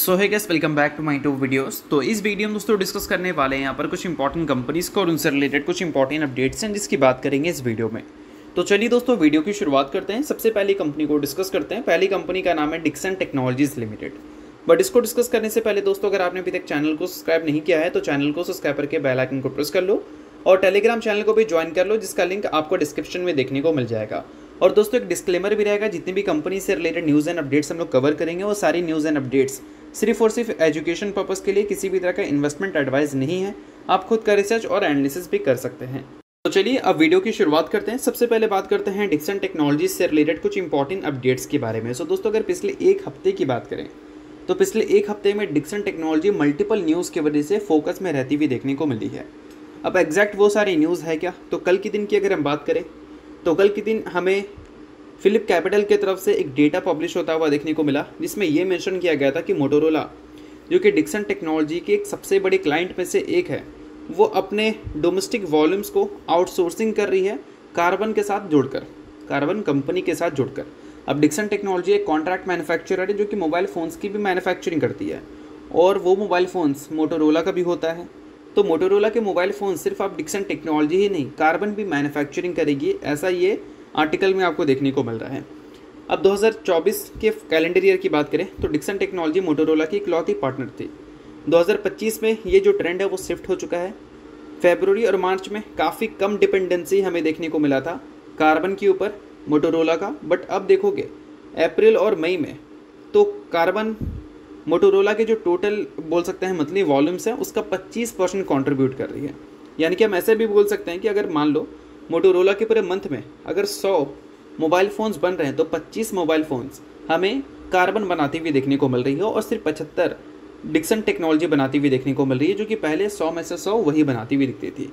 सो है guys, welcome back to my to videos. तो इस वीडियो में दोस्तों डिस्कस करने वाले हैं यहाँ पर कुछ इंपॉर्टेंट कंपनीज को और उनसे रिलेटेड कुछ इंपॉर्टेंट अपडेट्स हैं जिसकी बात करेंगे इस वीडियो में। तो चलिए दोस्तों वीडियो की शुरुआत करते हैं। सबसे पहली कंपनी को डिस्कस करते हैं। पहली कंपनी का नाम है डिक्सन टेक्नोलॉजीज लिमिटेड। बट इसको डिस्कस करने से पहले दोस्तों, अगर आपने अभी तक चैनल को सब्सक्राइब नहीं किया है तो चैनल को सब्सक्राइब करके बेल आइकन को प्रेस कर लो और टेलीग्राम चैनल को भी ज्वाइन कर लो, जिसका लिंक आपको डिस्क्रिप्शन में देखने को मिल जाएगा। और दोस्तों एक डिस्क्लेमर भी रहेगा, जितनी भी कंपनी से रिलेटेड न्यूज़ एंड अपडेट्स हम लोग कवर करेंगे वो सारी न्यूज़ एंड अपडेट्स सिर्फ और सिर्फ एजुकेशन पर्पस के लिए, किसी भी तरह का इन्वेस्टमेंट एडवाइस नहीं है। आप खुद का रिसर्च और एनालिसिस भी कर सकते हैं। तो चलिए अब वीडियो की शुरुआत करते हैं। सबसे पहले बात करते हैं डिक्सन टेक्नोलॉजीज से रिलेटेड कुछ इंपॉर्टेंट अपडेट्स के बारे में। सो दोस्तों अगर पिछले एक हफ्ते की बात करें तो पिछले एक हफ्ते में डिक्सन टेक्नोलॉजी मल्टीपल न्यूज़ की वजह से फोकस में रहती हुई देखने को मिली है। अब एग्जैक्ट वो सारी न्यूज़ है क्या, तो कल के दिन की अगर हम बात करें तो कल के दिन हमें फिलिप कैपिटल की तरफ से एक डेटा पब्लिश होता हुआ देखने को मिला, जिसमें ये मेंशन किया गया था कि मोटोरोला, जो कि डिक्सन टेक्नोलॉजी के एक सबसे बड़े क्लाइंट में से एक है, वो अपने डोमेस्टिक वॉल्यूम्स को आउटसोर्सिंग कर रही है कार्बन के साथ जुड़कर, कार्बन कंपनी के साथ जुड़कर। अब डिक्सन टेक्नोलॉजी एक कॉन्ट्रैक्ट मैन्युफैक्चरर है जो कि मोबाइल फ़ोन्स की भी मैन्युफैक्चरिंग करती है, और वो मोबाइल फ़ोन्स मोटोरोला का भी होता है। तो मोटोरोला के मोबाइल फ़ोन सिर्फ आप डिक्सन टेक्नोलॉजी ही नहीं, कार्बन भी मैन्युफैक्चरिंग करेगी, ऐसा ये आर्टिकल में आपको देखने को मिल रहा है। अब 2024 के कैलेंडर ईयर की बात करें तो डिक्सन टेक्नोलॉजी मोटोरोला की इकलौती पार्टनर थी। 2025 में ये जो ट्रेंड है वो शिफ्ट हो चुका है। फरवरी और मार्च में काफ़ी कम डिपेंडेंसी हमें देखने को मिला था कार्बन के ऊपर मोटोरोला का, बट अब देखोगे अप्रैल और मई में तो कार्बन मोटोरोला के जो टोटल बोल सकते हैं मंथली वॉल्यूम्स हैं उसका 25% कॉन्ट्रीब्यूट कर रही है। यानी कि हम ऐसे भी बोल सकते हैं कि अगर मान लो मोटोरोला के पूरे मंथ में अगर 100 मोबाइल फ़ोन्स बन रहे हैं तो 25 मोबाइल फ़ोन्स हमें कार्बन बनाती हुई देखने को मिल रही है, और सिर्फ 75 डिक्सन टेक्नोलॉजी बनाती हुई देखने को मिल रही है, जो कि पहले 100 में से 100 वही बनाती हुई दिखती थी।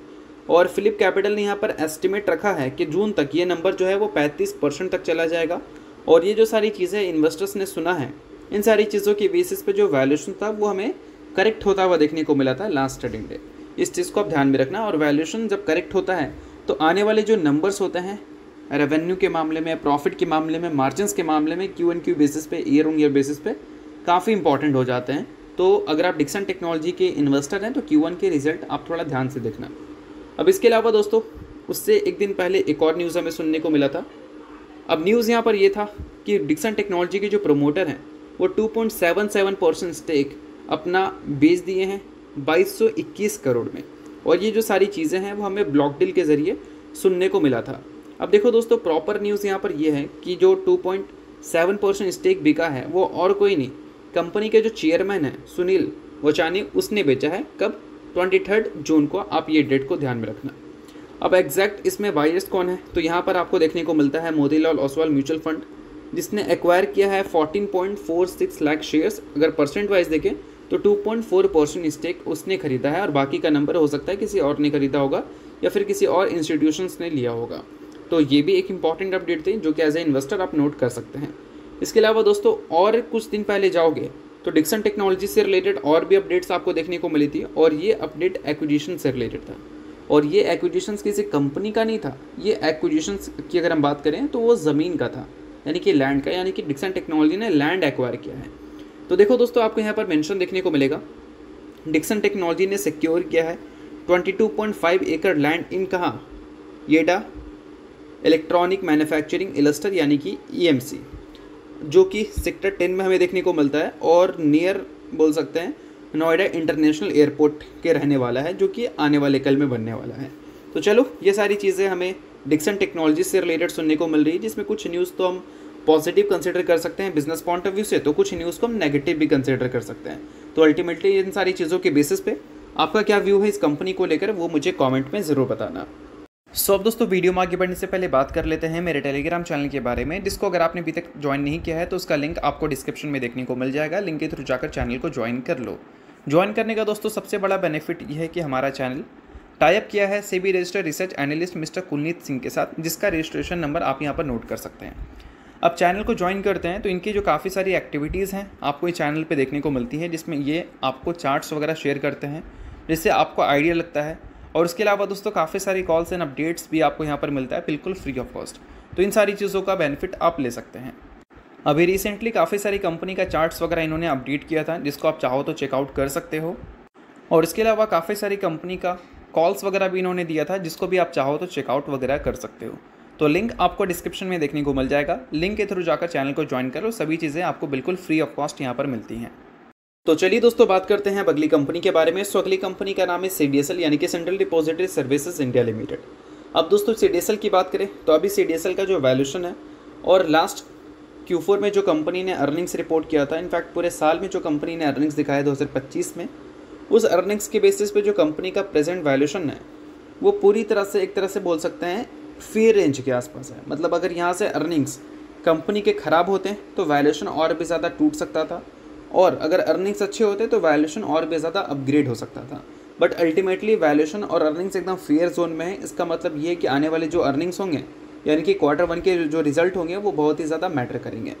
और फिलिप कैपिटल ने यहाँ पर एस्टिमेट रखा है कि जून तक ये नंबर जो है वो 35% तक चला जाएगा। और ये जो सारी चीज़ें इन्वेस्टर्स ने सुना है, इन सारी चीज़ों की बेसिस पे जो वैल्यूएशन था वो हमें करेक्ट होता हुआ देखने को मिला था लास्ट ट्रेडिंग डे। इस चीज़ को आप ध्यान में रखना। और वैल्यूएशन जब करेक्ट होता है तो आने वाले जो नंबर्स होते हैं रेवेन्यू के मामले में, प्रॉफिट के मामले में, मार्जिन्स के मामले में, क्यू एंड क्यू बेसिस पे, ईयर ऑन ईयर बेसिस पे काफ़ी इंपॉर्टेंट हो जाते हैं। तो अगर आप डिक्सन टेक्नोलॉजी के इन्वेस्टर हैं तो Q1 के रिजल्ट आप थोड़ा ध्यान से देखना। अब इसके अलावा दोस्तों उससे एक दिन पहले एक और न्यूज़ हमें सुनने को मिला था। अब न्यूज़ यहाँ पर ये था कि डिक्सन टेक्नोलॉजी के जो प्रमोटर हैं वो 2.77% स्टेक अपना बेच दिए हैं 2221 करोड़ में। और ये जो सारी चीज़ें हैं वो हमें ब्लॉक डील के ज़रिए सुनने को मिला था। अब देखो दोस्तों प्रॉपर न्यूज़ यहाँ पर ये है कि जो 2.7% स्टेक बिका है वो और कोई नहीं, कंपनी के जो चेयरमैन हैं सुनील वचानी, उसने बेचा है। कब? 23 जून को। आप ये डेट को ध्यान में रखना। अब एग्जैक्ट इसमें बायर्स कौन है, तो यहाँ पर आपको देखने को मिलता है मोतीलाल ओसवाल म्यूचुअल फंड, जिसने एक्वायर किया है 14.46 लाख शेयर्स। अगर परसेंट वाइज देखें तो 2.4% स्टेक उसने खरीदा है, और बाकी का नंबर हो सकता है किसी और ने खरीदा होगा या फिर किसी और इंस्टीट्यूशंस ने लिया होगा। तो ये भी एक इंपॉर्टेंट अपडेट थी जो कि एज ए इन्वेस्टर आप नोट कर सकते हैं। इसके अलावा दोस्तों और कुछ दिन पहले जाओगे तो डिक्सन टेक्नोलॉजी से रिलेटेड और भी अपडेट्स आपको देखने को मिली थी, और ये अपडेट एक्विजिशन से रिलेटेड था। और ये एक्विजिशन किसी कंपनी का नहीं था, ये एक्विजिशन की अगर हम बात करें तो वो ज़मीन का था, यानी कि लैंड का, यानी कि डिक्सन टेक्नोलॉजी ने लैंड एक्वायर किया है। तो देखो दोस्तों आपको यहाँ पर मेंशन देखने को मिलेगा, डिक्सन टेक्नोलॉजी ने सिक्योर किया है 22.5 एकड़ लैंड इन कहाँ, येडा इलेक्ट्रॉनिक मैन्युफैक्चरिंग इलस्टर यानी कि EMC, जो कि सेक्टर 10 में हमें देखने को मिलता है, और नियर बोल सकते हैं नोएडा इंटरनेशनल एयरपोर्ट के रहने वाला है, जो कि आने वाले कल में बनने वाला है। तो चलो ये सारी चीज़ें हमें डिक्सन टेक्नोलॉजी से रिलेटेड सुनने को मिल रही है, जिसमें कुछ न्यूज़ तो हम पॉजिटिव कंसिडर कर सकते हैं बिजनेस पॉइंट ऑफ व्यू से, तो कुछ न्यूज़ को हम नेगेटिव भी कंसिडर कर सकते हैं। तो अल्टीमेटली इन सारी चीज़ों के बेसिस पे आपका क्या व्यू है इस कंपनी को लेकर, वो मुझे कमेंट में ज़रूर बताना। सो अब दोस्तों वीडियो में आगे बढ़ने से पहले बात कर लेते हैं मेरे टेलीग्राम चैनल के बारे में, जिसको अगर आपने अभी तक ज्वाइन नहीं किया है तो उसका लिंक आपको डिस्क्रिप्शन में देखने को मिल जाएगा। लिंक के थ्रू जाकर चैनल को ज्वाइन कर लो। ज्वाइन करने का दोस्तों सबसे बड़ा बेनिफिट ये है कि हमारा चैनल टाइप किया है SEBI registered research analyst mister Kulneet Singh के साथ, जिसका रजिस्ट्रेशन नंबर आप यहाँ पर नोट कर सकते हैं। अब चैनल को ज्वाइन करते हैं तो इनकी जो काफ़ी सारी एक्टिविटीज़ हैं आपको इस चैनल पे देखने को मिलती है, जिसमें ये आपको चार्ट्स वगैरह शेयर करते हैं जिससे आपको आइडिया लगता है। और उसके अलावा दोस्तों काफ़ी सारी कॉल्स एंड अपडेट्स भी आपको यहाँ पर मिलता है बिल्कुल फ्री ऑफ कॉस्ट। तो इन सारी चीज़ों का बेनिफिट आप ले सकते हैं। अभी रिसेंटली काफ़ी सारी कंपनी का चार्ट्स वगैरह इन्होंने अपडेट किया था, जिसको आप चाहो तो चेकआउट कर सकते हो। और इसके अलावा काफ़ी सारी कंपनी का कॉल्स वगैरह भी इन्होंने दिया था, जिसको भी आप चाहो तो चेकआउट वगैरह कर सकते हो। तो लिंक आपको डिस्क्रिप्शन में देखने को मिल जाएगा। लिंक के थ्रू जाकर चैनल को ज्वाइन करो, सभी चीज़ें आपको बिल्कुल फ्री ऑफ कॉस्ट यहाँ पर मिलती हैं। तो चलिए दोस्तों बात करते हैं अब अगली कंपनी के बारे में। सो अगली कंपनी का नाम है CDSL यानी कि central depository services India limited. अब दोस्तों CDSL की बात करें तो अभी CDSL का जो वैल्यूएशन है और लास्ट Q4 में जो कंपनी ने अर्निंग्स रिपोर्ट किया था, इनफैक्ट पूरे साल में जो कंपनी ने अर्निंग्स दिखाया 2025 में, उस अर्निंग्स के बेसिस पे जो कंपनी का प्रेजेंट वैल्यूएशन है वो पूरी तरह से एक तरह से बोल सकते हैं फेयर रेंज के आसपास है। मतलब अगर यहाँ से अर्निंग्स कंपनी के ख़राब होते हैं तो वैल्यूएशन और भी ज़्यादा टूट सकता था, और अगर अर्निंग्स अच्छे होते तो वैल्यूएशन और भी ज़्यादा अपग्रेड हो सकता था। बट अल्टीमेटली वैल्यूएशन और अर्निंग्स एकदम फेयर जोन में है। इसका मतलब ये है कि आने वाले जो अर्निंग्स होंगे यानी कि Q1 के जो रिजल्ट होंगे वो बहुत ही ज़्यादा मैटर करेंगे।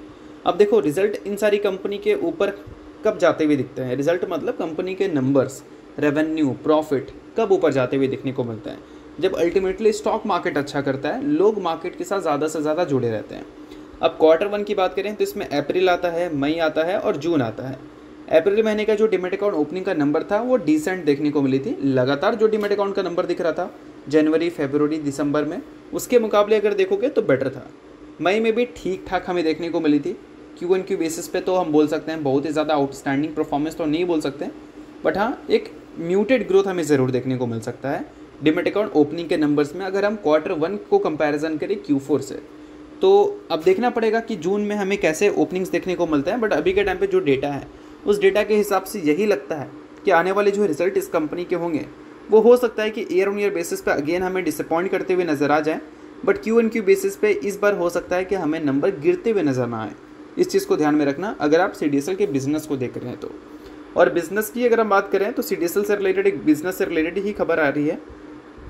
अब देखो रिजल्ट इन सारी कंपनी के ऊपर कब जाते हुए दिखते हैं, रिजल्ट मतलब कंपनी के नंबर्स, रेवेन्यू, प्रॉफिट कब ऊपर जाते हुए दिखने को मिलता है, जब अल्टीमेटली स्टॉक मार्केट अच्छा करता है, लोग मार्केट के साथ ज़्यादा से ज़्यादा जुड़े रहते हैं। अब Q1 की बात करें तो इसमें अप्रैल आता है, मई आता है और जून आता है। अप्रैल महीने का जो डीमैट अकाउंट ओपनिंग का नंबर था वो डिसेंट देखने को मिली थी। लगातार जो डीमैट अकाउंट का नंबर दिख रहा था जनवरी, फरवरी, दिसंबर में, उसके मुकाबले अगर देखोगे तो बेटर था। मई में भी ठीक ठाक हमें देखने को मिली थी। Q1 बेसिस पे तो हम बोल सकते हैं बहुत ही ज़्यादा आउटस्टैंडिंग परफॉर्मेंस तो नहीं बोल सकते, बट हाँ एक म्यूटेड ग्रोथ हमें ज़रूर देखने को मिल सकता है डीमैट अकाउंट ओपनिंग के नंबर्स में। अगर हम Q1 को कंपैरिजन करें Q4 से, तो अब देखना पड़ेगा कि जून में हमें कैसे ओपनिंग्स देखने को मिलता है। बट अभी के टाइम पे जो डेटा है उस डेटा के हिसाब से यही लगता है कि आने वाले जो रिजल्ट इस कंपनी के होंगे वो हो सकता है कि ईयर ऑन ईयर बेसिस पे अगेन हमें डिसअपॉइंट करते हुए नज़र आ जाए, बट Q1 बेसिस पे इस बार हो सकता है कि हमें नंबर गिरते हुए नज़र ना आए। इस चीज़ को ध्यान में रखना अगर आप CDSL के बिज़नेस को देख रहे हैं तो। और बिज़नेस की अगर हम बात करें तो CDSL से रिलेटेड एक बिज़नेस से रिलेटेड ही खबर आ रही है।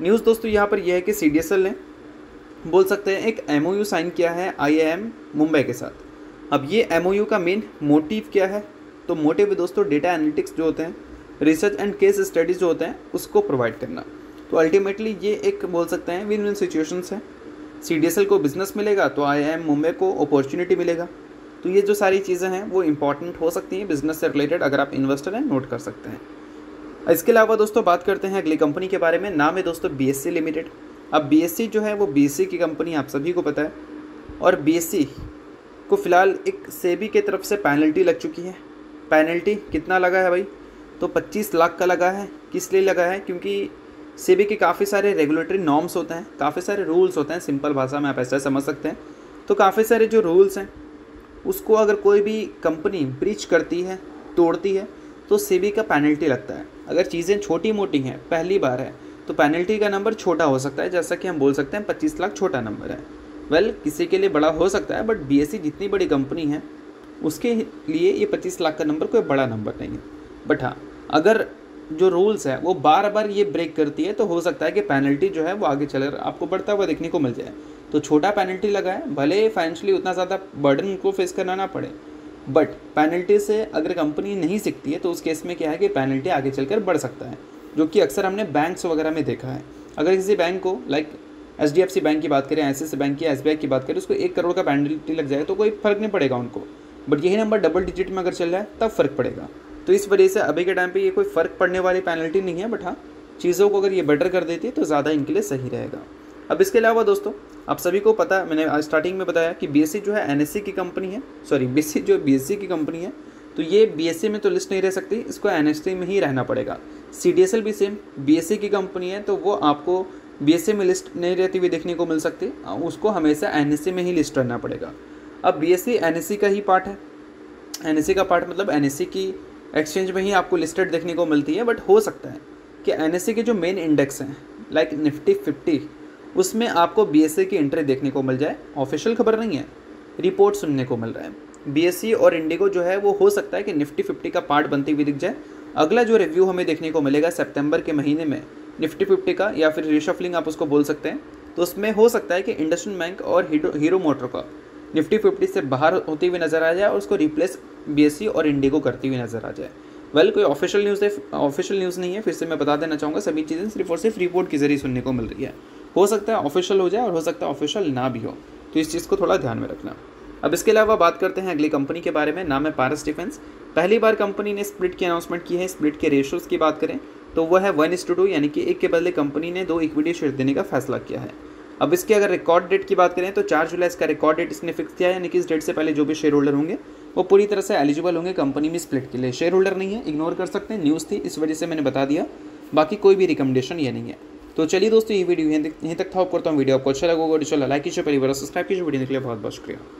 न्यूज़ दोस्तों यहाँ पर यह है कि CDSL ने बोल सकते हैं एक MOU साइन किया है IIM मुंबई के साथ। अब ये MOU का मेन मोटिव क्या है, तो मोटिव दोस्तों डेटा एनालिटिक्स जो होते हैं, रिसर्च एंड केस स्टडीज़ जो होते हैं उसको प्रोवाइड करना। तो अल्टीमेटली ये एक बोल सकते हैं विन विन सिचुएशंस है। CDSL को बिजनेस मिलेगा तो IIM मुंबई को अपॉर्चुनिटी मिलेगा। तो ये जो सारी चीज़ें हैं वो इंपॉर्टेंट हो सकती हैं बिजनेस से रिलेटेड, अगर आप इन्वेस्टर हैं नोट कर सकते हैं। इसके अलावा दोस्तों बात करते हैं अगली कंपनी के बारे में। नाम है दोस्तों BSE लिमिटेड। अब BSE जो है वो BSE की कंपनी आप सभी को पता है, और BSE को फिलहाल एक सेबी के तरफ से पेनल्टी लग चुकी है। पेनल्टी कितना लगा है भाई, तो 25 लाख का लगा है। किस लिए लगा है, क्योंकि सेबी के काफ़ी सारे रेगुलेटरी नॉर्म्स होते हैं, काफ़ी सारे रूल्स होते हैं, सिंपल भाषा में आप ऐसा समझ सकते हैं। तो काफ़ी सारे जो रूल्स हैं उसको अगर कोई भी कंपनी ब्रीच करती है, तोड़ती है, तो सेबी का पेनल्टी लगता है। अगर चीज़ें छोटी मोटी हैं, पहली बार है, तो पेनल्टी का नंबर छोटा हो सकता है, जैसा कि हम बोल सकते हैं 25 लाख छोटा नंबर है। वेल किसी के लिए बड़ा हो सकता है, बट BSE जितनी बड़ी कंपनी है उसके लिए ये 25 लाख का नंबर कोई बड़ा नंबर नहीं है। बट हाँ, अगर जो रूल्स है वो बार बार ये ब्रेक करती है तो हो सकता है कि पेनल्टी जो है वो आगे चलकर आपको बढ़ता हुआ देखने को मिल जाए। तो छोटा पेनल्टी लगा है, भले फाइनेंशियली उतना ज़्यादा बर्डन उनको फेस करना ना पड़े, बट पेनल्टी से अगर कंपनी नहीं सीखती है तो उस केस में क्या है कि पेनल्टी आगे चलकर बढ़ सकता है, जो कि अक्सर हमने बैंक्स वगैरह में देखा है। अगर किसी बैंक को लाइक HDFC बैंक की बात करें, ICICI बैंक या SBI की बात करें, उसको 1 करोड़ का पेनल्टी लग जाए तो कोई फ़र्क नहीं पड़ेगा उनको, बट यही नंबर डबल डिजिट में अगर चल रहा है तब फ़र्क पड़ेगा। तो इस वजह से अभी के टाइम पे ये कोई फ़र्क पड़ने वाली पेनल्टी नहीं है, बट हाँ चीज़ों को अगर ये बेटर कर देती है तो ज़्यादा इनके लिए सही रहेगा। अब इसके अलावा दोस्तों आप सभी को पता है, मैंने आज स्टार्टिंग में बताया कि BSE जो है NSE की कंपनी है, सॉरी BSE जो BSE की कंपनी है, तो ये BSE में तो लिस्ट नहीं रह सकती, इसको NSE में ही रहना पड़ेगा। CDSL भी सेम BSE की कंपनी है, तो वो आपको BSE में लिस्ट नहीं रहती हुई देखने को मिल सकती, उसको हमेशा NSE में ही लिस्ट रहना पड़ेगा। अब BSE NSE का ही पार्ट है, NSE का पार्ट मतलब NSE की एक्सचेंज में ही आपको लिस्टेड देखने को मिलती है। बट हो सकता है कि NSE के जो मेन इंडेक्स हैं लाइक निफ्टी 50, उसमें आपको BSE की एंट्री देखने को मिल जाए। ऑफिशियल खबर नहीं है, रिपोर्ट सुनने को मिल रहा है। BSE और इंडिगो जो है वो हो सकता है कि निफ्टी 50 का पार्ट बनती हुई दिख जाए। अगला जो रिव्यू हमें देखने को मिलेगा सितंबर के महीने में निफ्टी 50 का, या फिर रिशफलिंग आप उसको बोल सकते हैं, तो उसमें हो सकता है कि इंडसइंड बैंक और हीरो मोटर का निफ्टी 50 से बाहर होती हुई नज़र आ जाए और उसको रिप्लेस BSE और इंडिगो करती हुई नज़र आ जाए। वेल कोई ऑफिशियल न्यूज़ नहीं है, फिर से मैं बता देना चाहूँगा, सभी चीज़ें सिर्फ और सिर्फ रिपोर्ट के जरिए सुनने को मिल रही है। हो सकता है ऑफिशियल हो जाए और हो सकता है ऑफिशियल ना भी हो, तो इस चीज़ को थोड़ा ध्यान में रखना। अब इसके अलावा बात करते हैं अगली कंपनी के बारे में, नाम है पारस डिफेंस। पहली बार कंपनी ने स्प्लिट की अनाउंसमेंट की है। स्प्लिट के रेशियोज़ की बात करें तो वह है 1:2, यानी कि एक के बदले कंपनी ने 2 इक्विटी शेयर देने का फैसला किया है। अब इसके अगर रिकॉर्ड डेट की बात करें तो 4 जुलाई इसका रिकॉर्ड डेट इसने फिक्स किया है, यानी कि इस डेट से पहले जो भी शेयर होल्डर होंगे वो पूरी तरह से एलिजिबल होंगे कंपनी में स्प्लिट के लिए। शेयर होल्डर नहीं है, इग्नोर कर सकते हैं, न्यूज़ थी इस वजह से मैंने बता दिया, बाकी कोई भी रिकमेंडेशन ये नहीं है। तो चलिए दोस्तों, ये वीडियो यहीं तक था। करता हूँ वीडियो आपको अच्छा लगा होगा, लाइक कीजिए, पहली बार सब्सक्राइब कीजिए। वीडियो के लिए बहुत बहुत शुक्रिया।